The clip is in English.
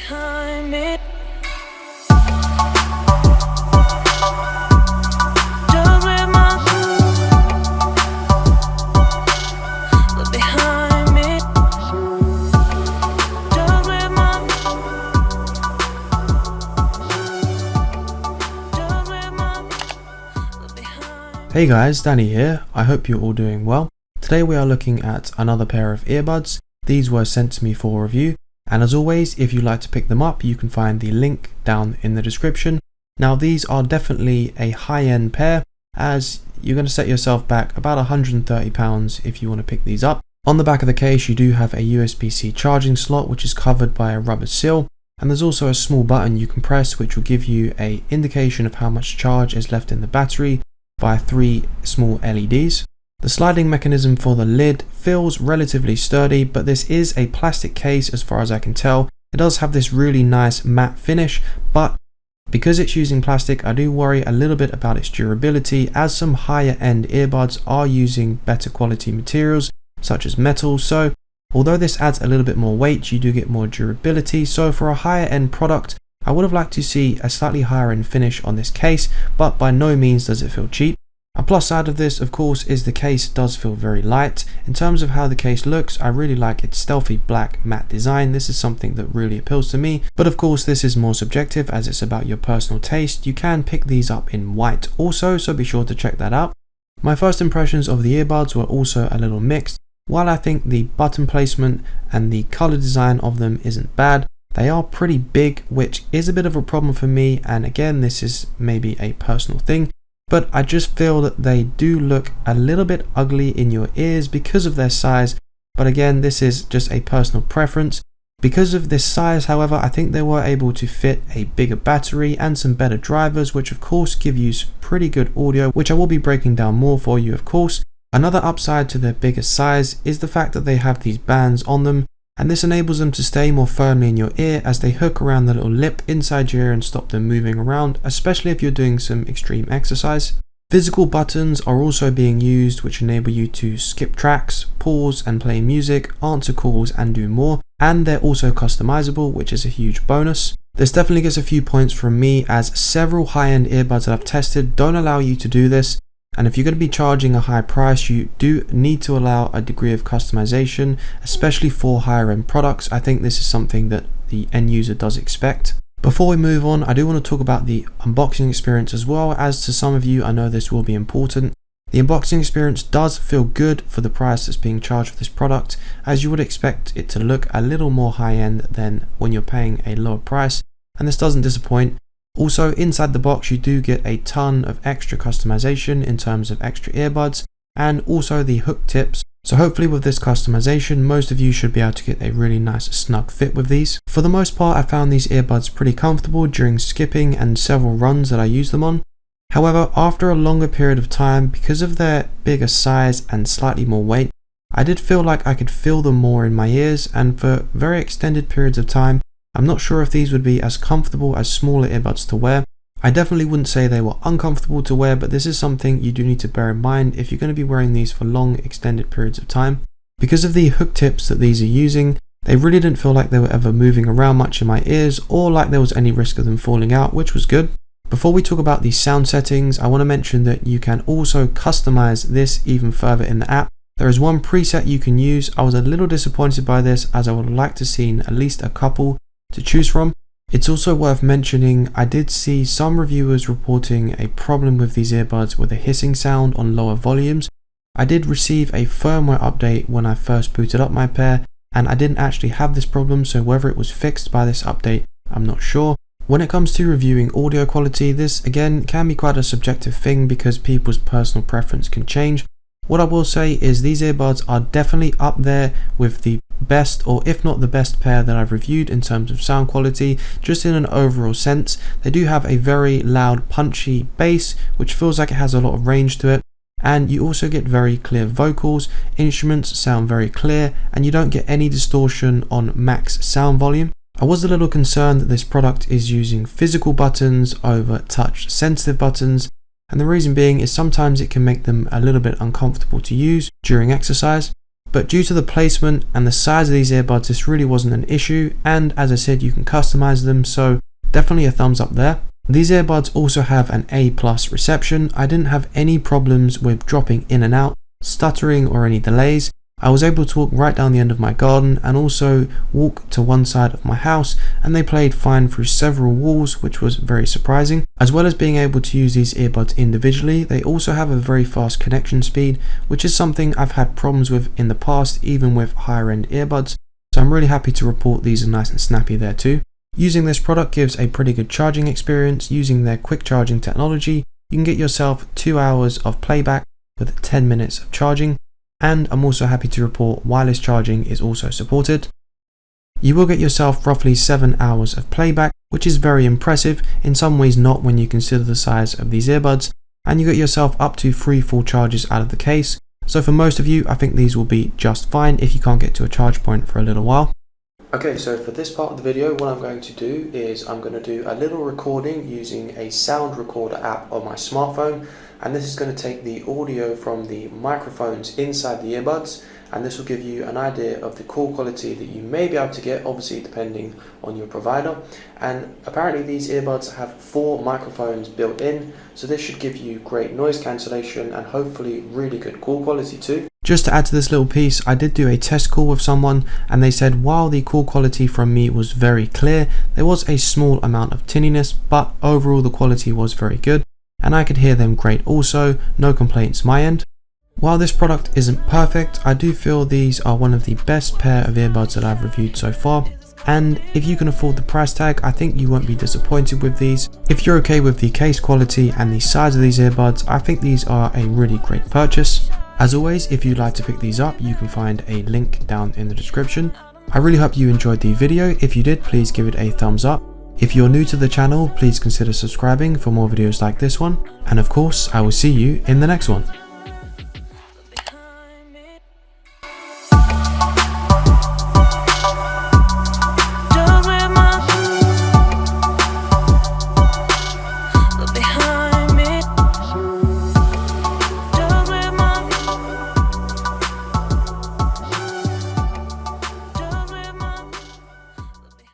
behind me. Hey guys, Danny here. I hope you're all doing well. Today we are looking at another pair of earbuds. These were sent to me for review, and as always, if you'd like to pick them up, you can find the link down in the description. Now these are definitely a high-end pair, as you're going to set yourself back about £130 if you want to pick these up. On the back of the case you do have a USB-C charging slot which is covered by a rubber seal, and there's also a small button you can press which will give you an indication of how much charge is left in the battery by 3 small LEDs. The sliding mechanism for the lid feels relatively sturdy, but this is a plastic case as far as I can tell. It does have this really nice matte finish, but because it's using plastic, I do worry a little bit about its durability, as some higher end earbuds are using better quality materials such as metal. So although this adds a little bit more weight, you do get more durability. So for a higher end product, I would have liked to see a slightly higher end finish on this case, but by no means does it feel cheap. A plus side of this, of course, is the case does feel very light. In terms of how the case looks, I really like its stealthy black matte design. This is something that really appeals to me, but of course this is more subjective as it's about your personal taste. You can pick these up in white also, so be sure to check that out. My first impressions of the earbuds were also a little mixed. While I think the button placement and the color design of them isn't bad, they are pretty big, which is a bit of a problem for me, and again this is maybe a personal thing, but I just feel that they do look a little bit ugly in your ears because of their size. But again, this is just a personal preference. Because of this size, however, I think they were able to fit a bigger battery and some better drivers, which of course give you pretty good audio, which I will be breaking down more for you of course. Another upside to their bigger size is the fact that they have these bands on them, and this enables them to stay more firmly in your ear as they hook around the little lip inside your ear and stop them moving around, especially if you're doing some extreme exercise. Physical buttons are also being used which enable you to skip tracks, pause and play music, answer calls and do more, and they're also customizable, which is a huge bonus. This definitely gets a few points from me, as several high-end earbuds that I've tested don't allow you to do this. And if you're going to be charging a high price, you do need to allow a degree of customization, especially for higher end products. I think this is something that the end user does expect. Before we move on, I do want to talk about the unboxing experience as well, as to some of you I know this will be important. The unboxing experience does feel good for the price that's being charged for this product, as you would expect it to look a little more high end than when you're paying a lower price, and this doesn't disappoint. Also, inside the box you do get a ton of extra customization in terms of extra earbuds and also the hook tips. So hopefully with this customization, most of you should be able to get a really nice snug fit with these. For the most part, I found these earbuds pretty comfortable during skipping and several runs that I used them on. However, after a longer period of time, because of their bigger size and slightly more weight, I did feel like I could feel them more in my ears, and for very extended periods of time, I'm not sure if these would be as comfortable as smaller earbuds to wear. I definitely wouldn't say they were uncomfortable to wear, but this is something you do need to bear in mind if you're going to be wearing these for long extended periods of time. Because of the hook tips that these are using, they really didn't feel like they were ever moving around much in my ears or like there was any risk of them falling out, which was good. Before we talk about the sound settings, I want to mention that you can also customize this even further in the app. There is one preset you can use. I was a little disappointed by this, as I would have liked to seen at least a couple to choose from. It's also worth mentioning, I did see some reviewers reporting a problem with these earbuds with a hissing sound on lower volumes. I did receive a firmware update when I first booted up my pair, and I didn't actually have this problem, so whether it was fixed by this update, I'm not sure. When it comes to reviewing audio quality, this again can be quite a subjective thing because people's personal preference can change. What I will say is these earbuds are definitely up there with the best, or if not the best pair that I've reviewed in terms of sound quality, just in an overall sense. They do have a very loud punchy bass which feels like it has a lot of range to it, and you also get very clear vocals. Instruments sound very clear and you don't get any distortion on max sound volume. I was a little concerned that this product is using physical buttons over touch sensitive buttons, and the reason being is sometimes it can make them a little bit uncomfortable to use during exercise. But due to the placement and the size of these earbuds, this really wasn't an issue, and as I said, you can customize them, so definitely a thumbs up there. These earbuds also have an A+ reception. I didn't have any problems with dropping in and out, stuttering or any delays. I was able to walk right down the end of my garden and also walk to one side of my house, and they played fine through several walls, which was very surprising. As well as being able to use these earbuds individually, they also have a very fast connection speed, which is something I've had problems with in the past, even with higher end earbuds. So I'm really happy to report these are nice and snappy there too. Using this product gives a pretty good charging experience. Using their quick charging technology, you can get yourself 2 hours of playback with 10 minutes of charging. And I'm also happy to report wireless charging is also supported. You will get yourself roughly 7 hours of playback, which is very impressive, in some ways not when you consider the size of these earbuds, and you get yourself up to 3 full charges out of the case. So for most of you, I think these will be just fine if you can't get to a charge point for a little while. Okay, so for this part of the video, what I'm going to do is I'm going to do a little recording using a sound recorder app on my smartphone, and this is going to take the audio from the microphones inside the earbuds, and this will give you an idea of the call quality that you may be able to get, obviously depending on your provider. And apparently these earbuds have 4 microphones built in, so this should give you great noise cancellation and hopefully really good call quality too. Just to add to this little piece, I did do a test call with someone, and they said while the call quality from me was very clear, there was a small amount of tinniness, but overall the quality was very good, and I could hear them great also, no complaints my end. While this product isn't perfect, I do feel these are one of the best pair of earbuds that I've reviewed so far, and if you can afford the price tag, I think you won't be disappointed with these. If you're okay with the case quality and the size of these earbuds, I think these are a really great purchase. As always, if you'd like to pick these up, you can find a link down in the description. I really hope you enjoyed the video. If you did, please give it a thumbs up. If you're new to the channel, please consider subscribing for more videos like this one. And of course, I will see you in the next one.